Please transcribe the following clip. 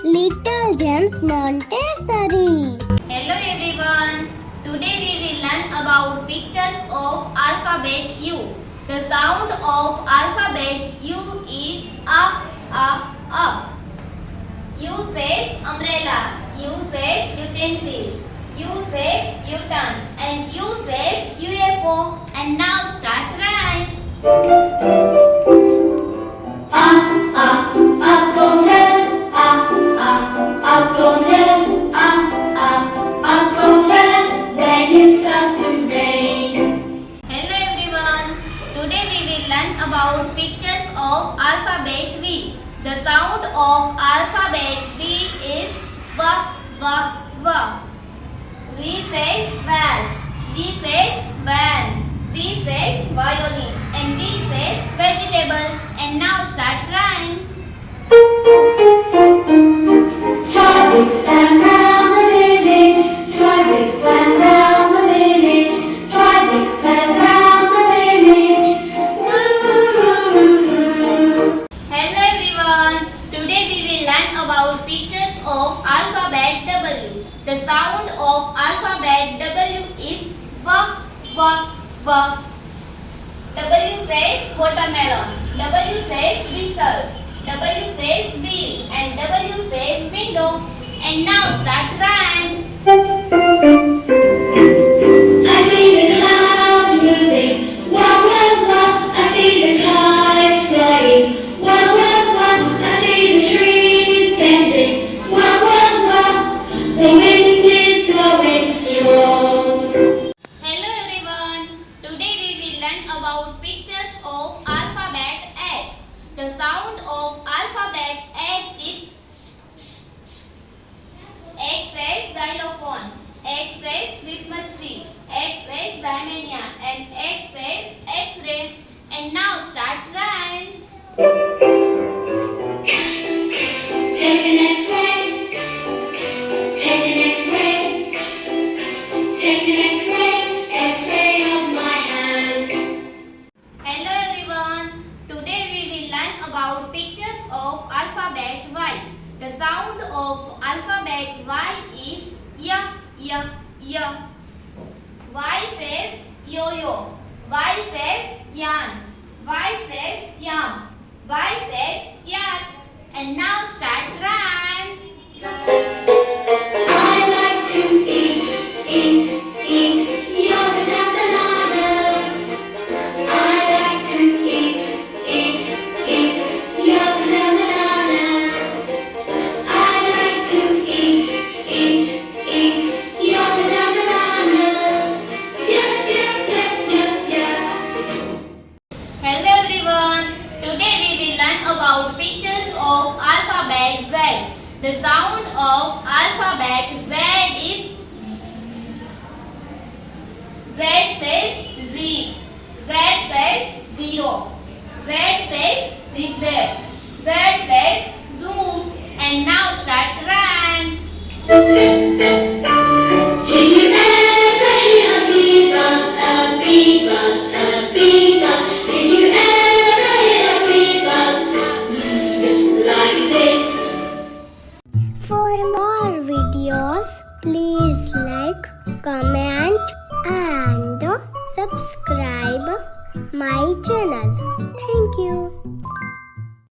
Little Gems Montessori. Hello everyone. Today we will learn about pictures of alphabet U. The sound of alphabet U is a. U says umbrella. U says utensil. U says U-turn. And U says UFO. And now start rhymes. Up umbrellas. Up umbrellas. Up umbrellas. When it starts to rain. Hello everyone. Today we will learn about pictures of alphabet V. The sound of alphabet V is V. V says vase. V says van. V says violin. And V says vegetables. And now start rhymes. Traffic stand round the village. Traffic stand round the village. Traffic stand round the village. Hello everyone. Today we will learn about pictures of alphabet W. The sound of alphabet W is V. W says watermelon. W says whistle. W says wheel. And W says window. And now start rhymes. I see the clouds moving. Wow, wow, wow. I see the kites flying. Wow, wow, wow. I see the trees bending. Wow, wow, wow. The wind is blowing strong. Hello everyone. Today we will learn about pictures of alphabet X. The sound of alphabet X is X says xylophone. X says Christmas tree. X says Zymania. And X says X-ray. And now start rhymes. Take an X-ray. Take an X-ray. Take an X-ray. X-ray of my hand. Hello everyone. Today we will learn about pictures of alphabet Y. The sound of alphabet Y is Y. Y says yo-yo. Y says yarn. Y says yam. Y says yard. And now start rhymes. I like to eat yogurt and bananas. I like to eat yogurt and bananas. I like to eat yogurt and bananas. Yep. Hello everyone. Today we will learn about pictures of alphabet Z. The sound of alphabet Z is Z says Z. Z says zero. Z says zigzag. Z